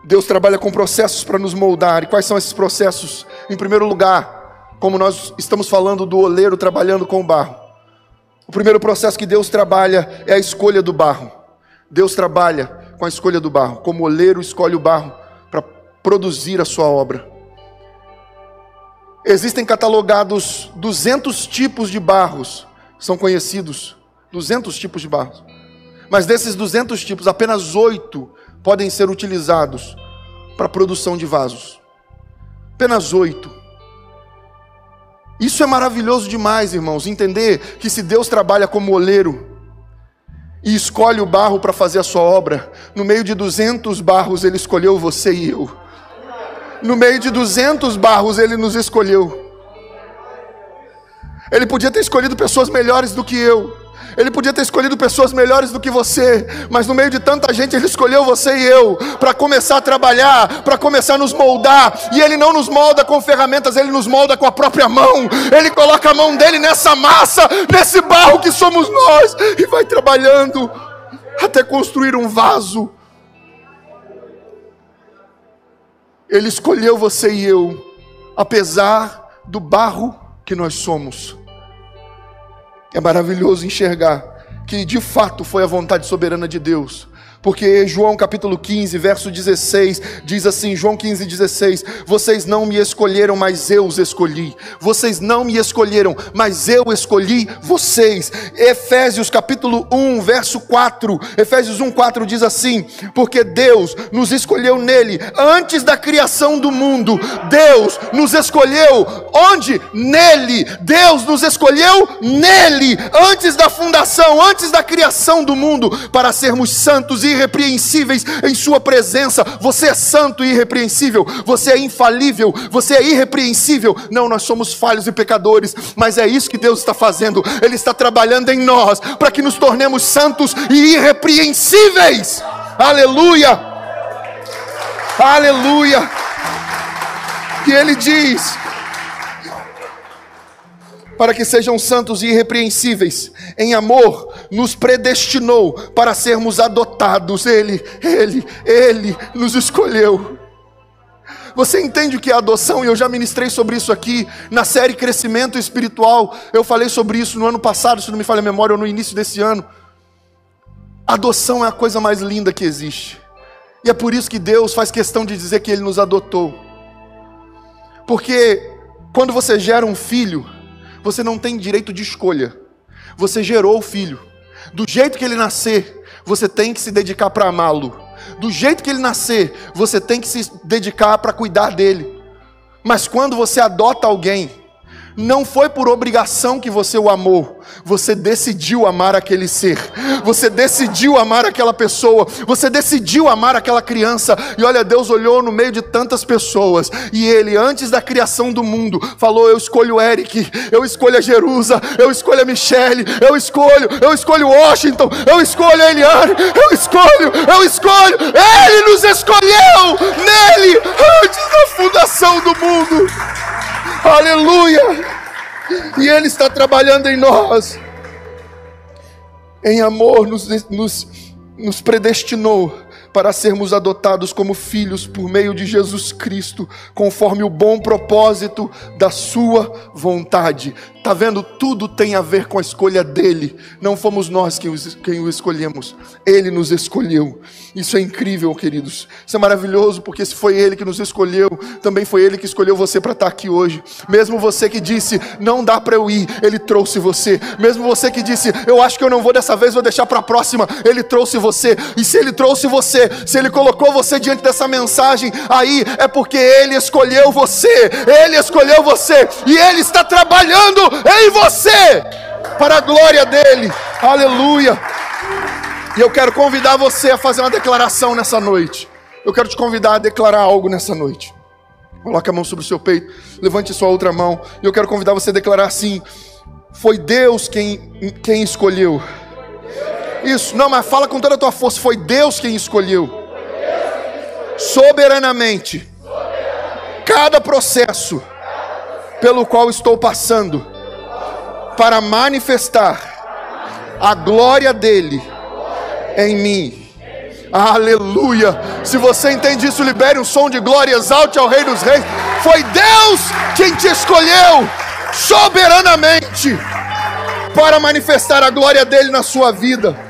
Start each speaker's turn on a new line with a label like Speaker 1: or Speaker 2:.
Speaker 1: Deus trabalha com processos para nos moldar. E quais são esses processos? Em primeiro lugar, como nós estamos falando do oleiro trabalhando com o barro, o primeiro processo que Deus trabalha é a escolha do barro. Deus trabalha com a escolha do barro, como o oleiro escolhe o barro para produzir a sua obra. Existem catalogados 200 tipos de barros, são conhecidos, 200 tipos de barros. Mas desses 200 tipos, apenas 8 podem ser utilizados para a produção de vasos. Apenas 8. Isso é maravilhoso demais, irmãos, entender que se Deus trabalha como oleiro e escolhe o barro para fazer a sua obra, no meio de 200 barros Ele escolheu você e eu. No meio de 200 barros Ele nos escolheu. Ele podia ter escolhido pessoas melhores do que eu. Ele podia ter escolhido pessoas melhores do que você. Mas no meio de tanta gente Ele escolheu você e eu para começar a trabalhar, para começar a nos moldar. E Ele não nos molda com ferramentas, Ele nos molda com a própria mão. Ele coloca a mão dele nessa massa, nesse barro que somos nós, e vai trabalhando até construir um vaso. Ele escolheu você e eu, apesar do barro que nós somos. É maravilhoso enxergar que de fato foi a vontade soberana de Deus. Porque João capítulo 15, verso 16, diz assim, João 15, 16, vocês não me escolheram, mas eu os escolhi. Vocês não me escolheram, mas eu escolhi vocês. Efésios capítulo 1, verso 4, Efésios 1, 4 diz assim, porque Deus nos escolheu nele, antes da criação do mundo. Deus nos escolheu, onde? Nele. Deus nos escolheu nele, antes da fundação, antes da criação do mundo, para sermos santos e irrepreensíveis em sua presença. Você é santo e irrepreensível, você é infalível, você é irrepreensível. Não, nós somos falhos e pecadores, mas é isso que Deus está fazendo. Ele está trabalhando em nós para que nos tornemos santos e irrepreensíveis. Aleluia, aleluia. E Ele diz, para que sejam santos e irrepreensíveis, em amor, nos predestinou para sermos adotados. Ele nos escolheu. Você entende o que é adoção? E eu já ministrei sobre isso aqui, na série Crescimento Espiritual. Eu falei sobre isso no ano passado, se não me falha a memória, ou no início desse ano. Adoção é a coisa mais linda que existe. E é por isso que Deus faz questão de dizer que Ele nos adotou. Porque quando você gera um filho, você não tem direito de escolha. Você gerou o filho. Do jeito que ele nascer, você tem que se dedicar para amá-lo. Do jeito que ele nascer, você tem que se dedicar para cuidar dele. Mas quando você adota alguém, não foi por obrigação que você o amou. Você decidiu amar aquele ser. Você decidiu amar aquela pessoa. Você decidiu amar aquela criança. E olha, Deus olhou no meio de tantas pessoas. E Ele, antes da criação do mundo, falou, eu escolho o Eric, eu escolho a Jerusa, eu escolho a Michele, eu escolho o Washington, eu escolho a Eliane, eu escolho. Ele nos escolheu nele, antes da fundação do mundo. Aleluia! E Ele está trabalhando em nós. Em amor nos predestinou para sermos adotados como filhos por meio de Jesus Cristo, conforme o bom propósito da sua vontade. Está vendo? Tudo tem a ver com a escolha dele. Não fomos nós quem o escolhemos. Ele nos escolheu. Isso é incrível, queridos. Isso é maravilhoso, porque se foi Ele que nos escolheu, também foi Ele que escolheu você para estar aqui hoje. Mesmo você que disse, não dá para eu ir, Ele trouxe você. Mesmo você que disse, eu acho que eu não vou dessa vez, vou deixar para a próxima, Ele trouxe você. E se Ele trouxe você, se Ele colocou você diante dessa mensagem, aí é porque Ele escolheu você. Ele escolheu você. E Ele está trabalhando em você, para a glória dEle. Aleluia. E eu quero convidar você a fazer uma declaração nessa noite. Eu quero te convidar a declarar algo nessa noite. Coloque a mão sobre o seu peito, levante sua outra mão. E eu quero convidar você a declarar assim: foi Deus quem escolheu. Isso, não, mas fala com toda a tua força. Foi Deus quem escolheu soberanamente cada processo pelo qual estou passando, para manifestar a glória dele em mim. Aleluia! Se você entende isso, libere um som de glória, exalte ao Rei dos Reis. Foi Deus quem te escolheu soberanamente para manifestar a glória dele na sua vida.